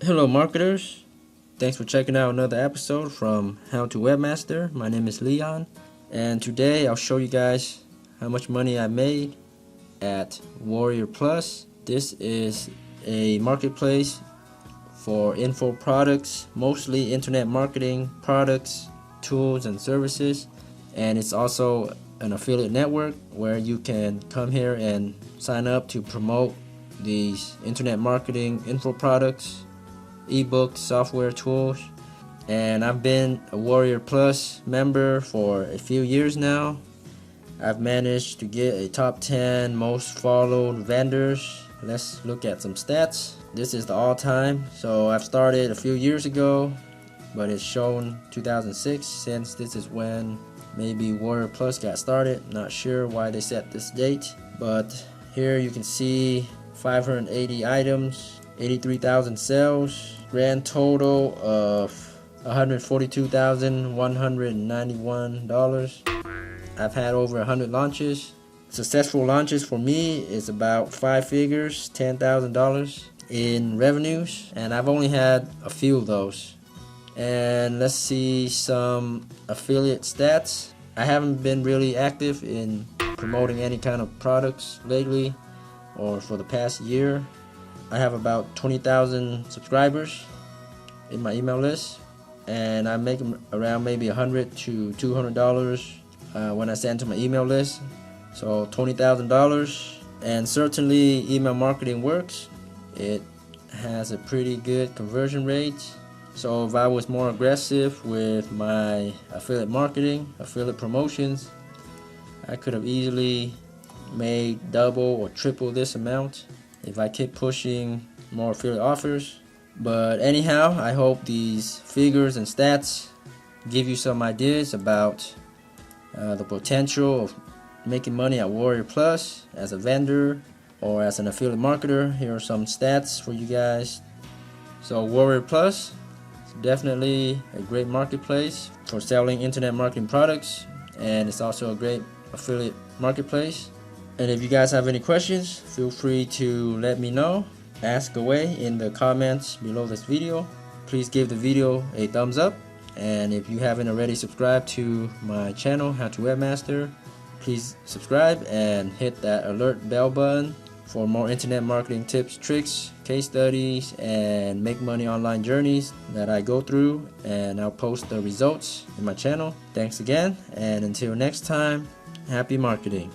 Hello marketers, thanks for checking out another episode from How to Webmaster. My name is Leon, and today I'll show you guys how much money I made at WarriorPlus. This is a marketplace for info products, mostly internet marketing products, tools and services, and it's also an affiliate network where you can come here and sign up to promote these internet marketing info products, ebooks, software, tools. And I've been a WarriorPlus member for a few years now. I've managed to get a top 10 most followed vendors. Let's look at some stats. This is the all-time. So I've started a few years ago, but it's shown 2006 since this is when maybe WarriorPlus got started. Not sure why they set this date, but here you can see 580 items, 83,000 sales, grand total of $142,191. I've had over 100 launches. Successful launches for me is about 5 figures, $10,000 in revenues, and I've only had a few of those. And let's see some affiliate stats. I haven't been really active in promoting any kind of products lately or for the past year. I have about 20,000 subscribers in my email list, and I make around maybe $100 to $200 when I send to my email list. So $20,000, and certainly email marketing works. It has a pretty good conversion rate. So if I was more aggressive with my affiliate marketing, affiliate promotions, I could have easily made double or triple this amount if I keep pushing more affiliate offers. But anyhow, I hope these figures and stats give you some ideas about the potential of making money at WarriorPlus as a vendor or as an affiliate marketer. Here are some stats for you guys. So WarriorPlus is definitely a great marketplace for selling internet marketing products, and it's also a great affiliate marketplace. And if you guys have any questions, feel free to let me know. Ask away in the comments below this video. Please give the video a thumbs up, and if you haven't already subscribed to my channel, How to Webmaster, please subscribe and hit that alert bell button for more internet marketing tips, tricks, case studies, and make money online journeys that I go through, and I'll post the results in my channel. Thanks again, and until next time, happy marketing.